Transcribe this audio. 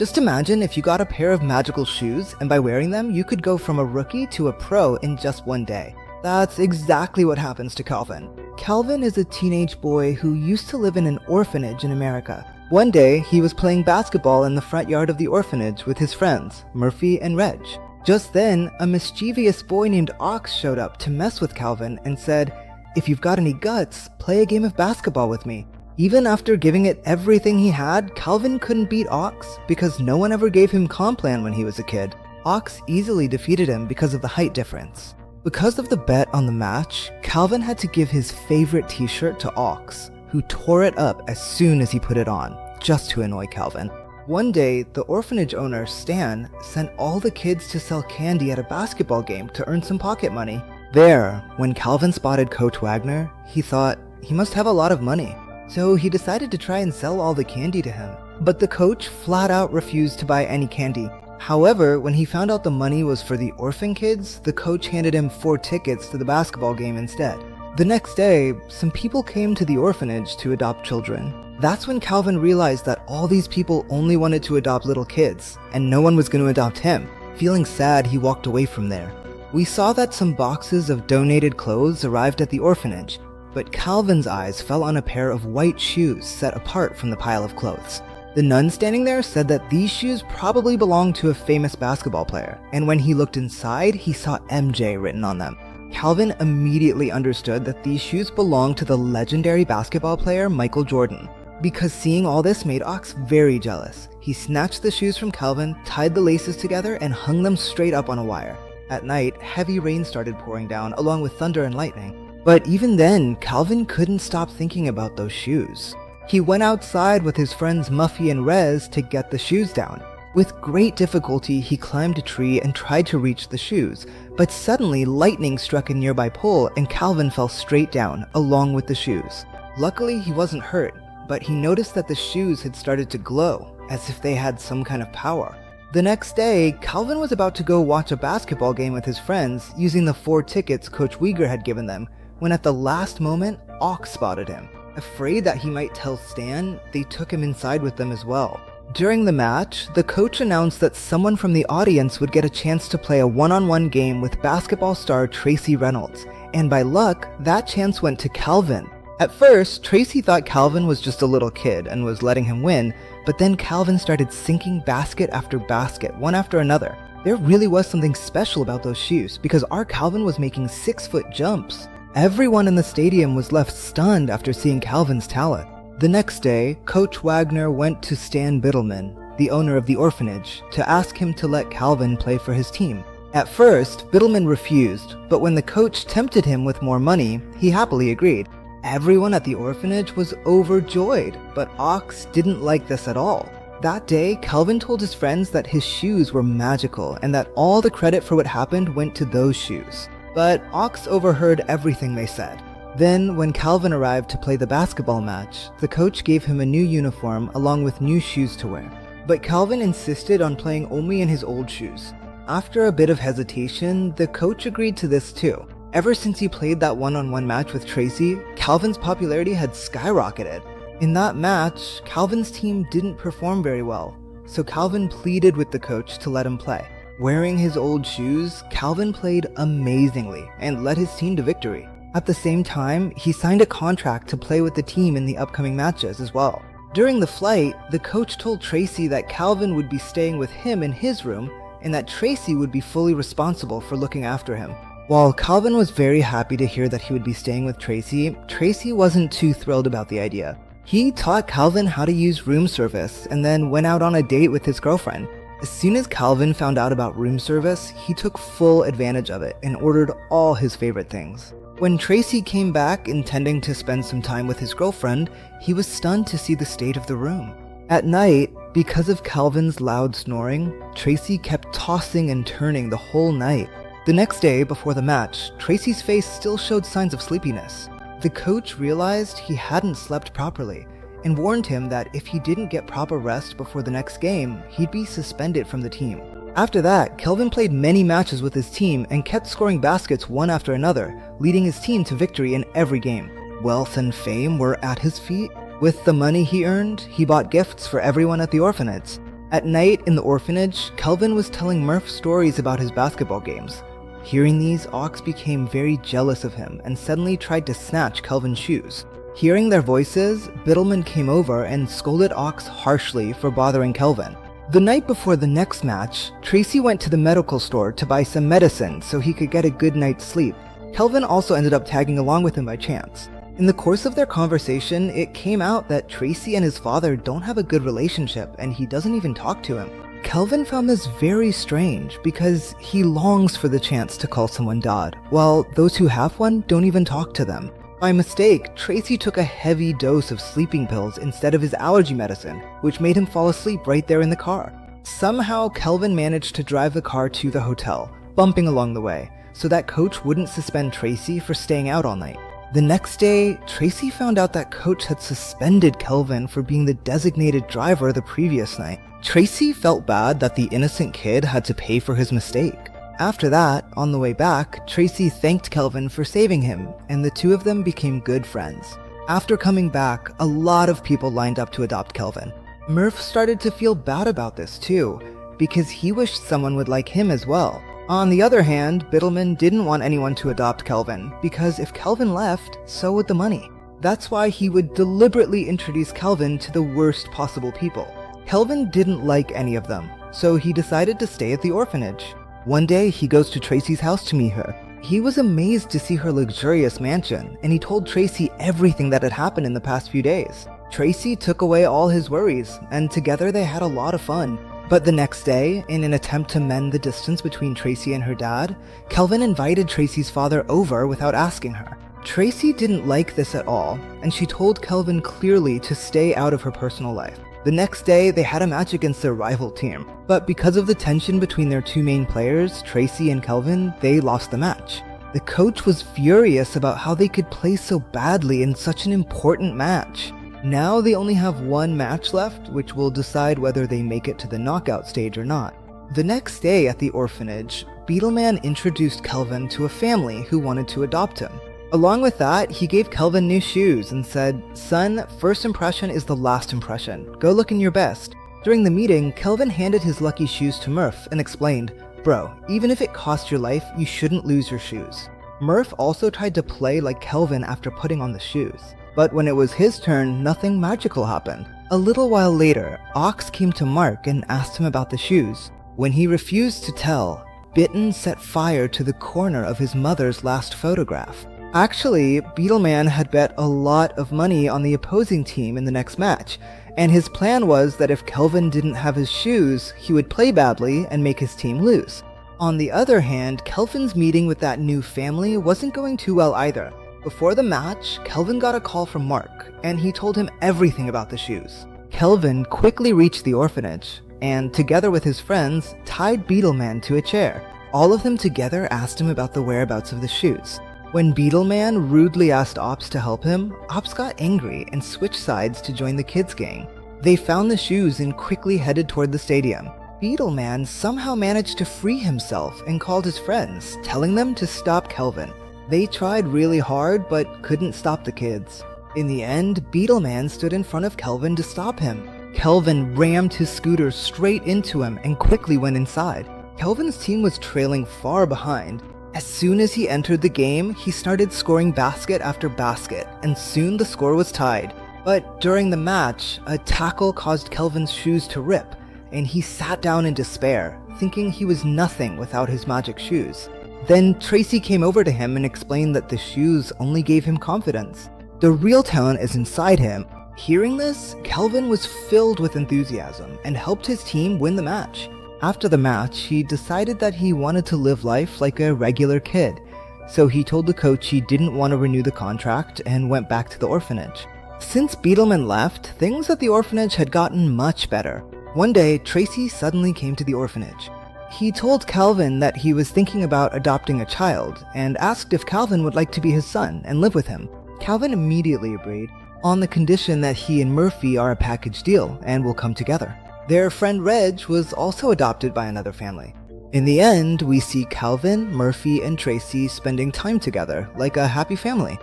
Just imagine if you got a pair of magical shoes, and by wearing them, you could go from a rookie to a pro in just one day. That's exactly what happens to Calvin. Calvin is a teenage boy who used to live in an orphanage in America. One day, he was playing basketball in the front yard of the orphanage with his friends, Murphy and Reg. Just then, a mischievous boy named Ox showed up to mess with Calvin and said, "If you've got any guts, play a game of basketball with me." Even after giving it everything he had, Calvin couldn't beat Ox because no one ever gave him Complan when he was a kid. Ox easily defeated him because of the height difference. Because of the bet on the match, Calvin had to give his favorite t-shirt to Ox, who tore it up as soon as he put it on, just to annoy Calvin. One day, the orphanage owner, Stan, sent all the kids to sell candy at a basketball game to earn some pocket money. There, when Calvin spotted Coach Wagner, he thought he must have a lot of money. So he decided to try and sell all the candy to him. But the coach flat out refused to buy any candy. However, when he found out the money was for the orphan kids, the coach handed him 4 tickets to the basketball game instead. The next day, some people came to the orphanage to adopt children. That's when Calvin realized that all these people only wanted to adopt little kids, and no one was going to adopt him. Feeling sad, he walked away from there. We saw that some boxes of donated clothes arrived at the orphanage, but Calvin's eyes fell on a pair of white shoes set apart from the pile of clothes. The nun standing there said that these shoes probably belonged to a famous basketball player, and when he looked inside, he saw MJ written on them. Calvin immediately understood that these shoes belonged to the legendary basketball player Michael Jordan. Because seeing all this made Ox very jealous, he snatched the shoes from Calvin, tied the laces together, and hung them straight up on a wire. At night, heavy rain started pouring down, along with thunder and lightning. But even then, Calvin couldn't stop thinking about those shoes. He went outside with his friends Muffy and Rez to get the shoes down. With great difficulty, he climbed a tree and tried to reach the shoes, but suddenly lightning struck a nearby pole and Calvin fell straight down, along with the shoes. Luckily, he wasn't hurt, but he noticed that the shoes had started to glow, as if they had some kind of power. The next day, Calvin was about to go watch a basketball game with his friends using the 4 tickets Coach Uyghur had given them, when at the last moment, Ox spotted him. Afraid that he might tell Stan, they took him inside with them as well. During the match, the coach announced that someone from the audience would get a chance to play a one-on-one game with basketball star Tracy Reynolds, and by luck, that chance went to Calvin. At first, Tracy thought Calvin was just a little kid and was letting him win, but then Calvin started sinking basket after basket, one after another. There really was something special about those shoes, because our Calvin was making 6-foot jumps. Everyone in the stadium was left stunned after seeing Calvin's talent. The next day, Coach Wagner went to Stan Biddleman, the owner of the orphanage, to ask him to let Calvin play for his team. At first, Biddleman refused, but when the coach tempted him with more money, he happily agreed. Everyone at the orphanage was overjoyed, but Ox didn't like this at all. That day, Calvin told his friends that his shoes were magical and that all the credit for what happened went to those shoes. But Ox overheard everything they said. Then, when Calvin arrived to play the basketball match, the coach gave him a new uniform along with new shoes to wear. But Calvin insisted on playing only in his old shoes. After a bit of hesitation, the coach agreed to this too. Ever since he played that one-on-one match with Tracy, Calvin's popularity had skyrocketed. In that match, Calvin's team didn't perform very well, so Calvin pleaded with the coach to let him play. Wearing his old shoes, Calvin played amazingly and led his team to victory. At the same time, he signed a contract to play with the team in the upcoming matches as well. During the flight, the coach told Tracy that Calvin would be staying with him in his room and that Tracy would be fully responsible for looking after him. While Calvin was very happy to hear that he would be staying with Tracy, Tracy wasn't too thrilled about the idea. He taught Calvin how to use room service and then went out on a date with his girlfriend. As soon as Calvin found out about room service, he took full advantage of it and ordered all his favorite things. When Tracy came back intending to spend some time with his girlfriend, he was stunned to see the state of the room. At night, because of Calvin's loud snoring, Tracy kept tossing and turning the whole night. The next day, before the match, Tracy's face still showed signs of sleepiness. The coach realized he hadn't slept properly and warned him that if he didn't get proper rest before the next game, he'd be suspended from the team. After that, Calvin played many matches with his team and kept scoring baskets one after another, leading his team to victory in every game. Wealth and fame were at his feet. With the money he earned, he bought gifts for everyone at the orphanage. At night in the orphanage, Kelvin was telling Murph stories about his basketball games. Hearing these, Ox became very jealous of him and suddenly tried to snatch Kelvin's shoes. Hearing their voices, Biddleman came over and scolded Ox harshly for bothering Kelvin. The night before the next match, Tracy went to the medical store to buy some medicine so he could get a good night's sleep. Kelvin also ended up tagging along with him by chance. In the course of their conversation, it came out that Tracy and his father don't have a good relationship and he doesn't even talk to him. Kelvin found this very strange because he longs for the chance to call someone dad, while those who have one don't even talk to them. By mistake, Tracy took a heavy dose of sleeping pills instead of his allergy medicine, which made him fall asleep right there in the car. Somehow, Kelvin managed to drive the car to the hotel, bumping along the way, so that Coach wouldn't suspend Tracy for staying out all night. The next day, Tracy found out that Coach had suspended Kelvin for being the designated driver the previous night. Tracy felt bad that the innocent kid had to pay for his mistake. After that, on the way back, Tracy thanked Kelvin for saving him, and the two of them became good friends. After coming back, a lot of people lined up to adopt Kelvin. Murph started to feel bad about this too, because he wished someone would like him as well. On the other hand, Biddleman didn't want anyone to adopt Kelvin, because if Kelvin left, so would the money. That's why he would deliberately introduce Kelvin to the worst possible people. Kelvin didn't like any of them, so he decided to stay at the orphanage. One day, he goes to Tracy's house to meet her. He was amazed to see her luxurious mansion, and he told Tracy everything that had happened in the past few days. Tracy took away all his worries, and together they had a lot of fun. But the next day, in an attempt to mend the distance between Tracy and her dad, Kelvin invited Tracy's father over without asking her. Tracy didn't like this at all, and she told Kelvin clearly to stay out of her personal life. The next day, they had a match against their rival team, but because of the tension between their two main players, Tracy and Kelvin, they lost the match. The coach was furious about how they could play so badly in such an important match. Now they only have one match left, which will decide whether they make it to the knockout stage or not. The next day at the orphanage, Beetleman introduced Kelvin to a family who wanted to adopt him. Along with that, he gave Kelvin new shoes and said, "Son, first impression is the last impression. Go look in your best." During the meeting, Kelvin handed his lucky shoes to Murph and explained, "Bro, even if it costs your life, you shouldn't lose your shoes." Murph also tried to play like Kelvin after putting on the shoes. But when it was his turn, nothing magical happened. A little while later, Ox came to Mark and asked him about the shoes. When he refused to tell, Bitten set fire to the corner of his mother's last photograph. Actually, Beetleman had bet a lot of money on the opposing team in the next match, and his plan was that if Kelvin didn't have his shoes, he would play badly and make his team lose. On the other hand, Kelvin's meeting with that new family wasn't going too well either. Before the match, Kelvin got a call from Mark, and he told him everything about the shoes. Kelvin quickly reached the orphanage, and together with his friends, tied Beetleman to a chair. All of them together asked him about the whereabouts of the shoes. When Beetleman rudely asked Ops to help him, Ops got angry and switched sides to join the kids' gang. They found the shoes and quickly headed toward the stadium. Beetleman somehow managed to free himself and called his friends, telling them to stop Kelvin. They tried really hard but couldn't stop the kids. In the end, Beetleman stood in front of Kelvin to stop him. Kelvin rammed his scooter straight into him and quickly went inside. Kelvin's team was trailing far behind. As soon as he entered the game, he started scoring basket after basket, and soon the score was tied. But during the match, a tackle caused Kelvin's shoes to rip, and he sat down in despair, thinking he was nothing without his magic shoes. Then Tracy came over to him and explained that the shoes only gave him confidence. The real talent is inside him. Hearing this, Kelvin was filled with enthusiasm and helped his team win the match. After the match, he decided that he wanted to live life like a regular kid, so he told the coach he didn't want to renew the contract and went back to the orphanage. Since Beetleman left, things at the orphanage had gotten much better. One day, Tracy suddenly came to the orphanage. He told Kelvin that he was thinking about adopting a child and asked if Kelvin would like to be his son and live with him. Kelvin immediately agreed, on the condition that he and Murphy are a package deal and will come together. Their friend Reg was also adopted by another family. In the end, we see Kelvin, Murphy, and Tracy spending time together like a happy family.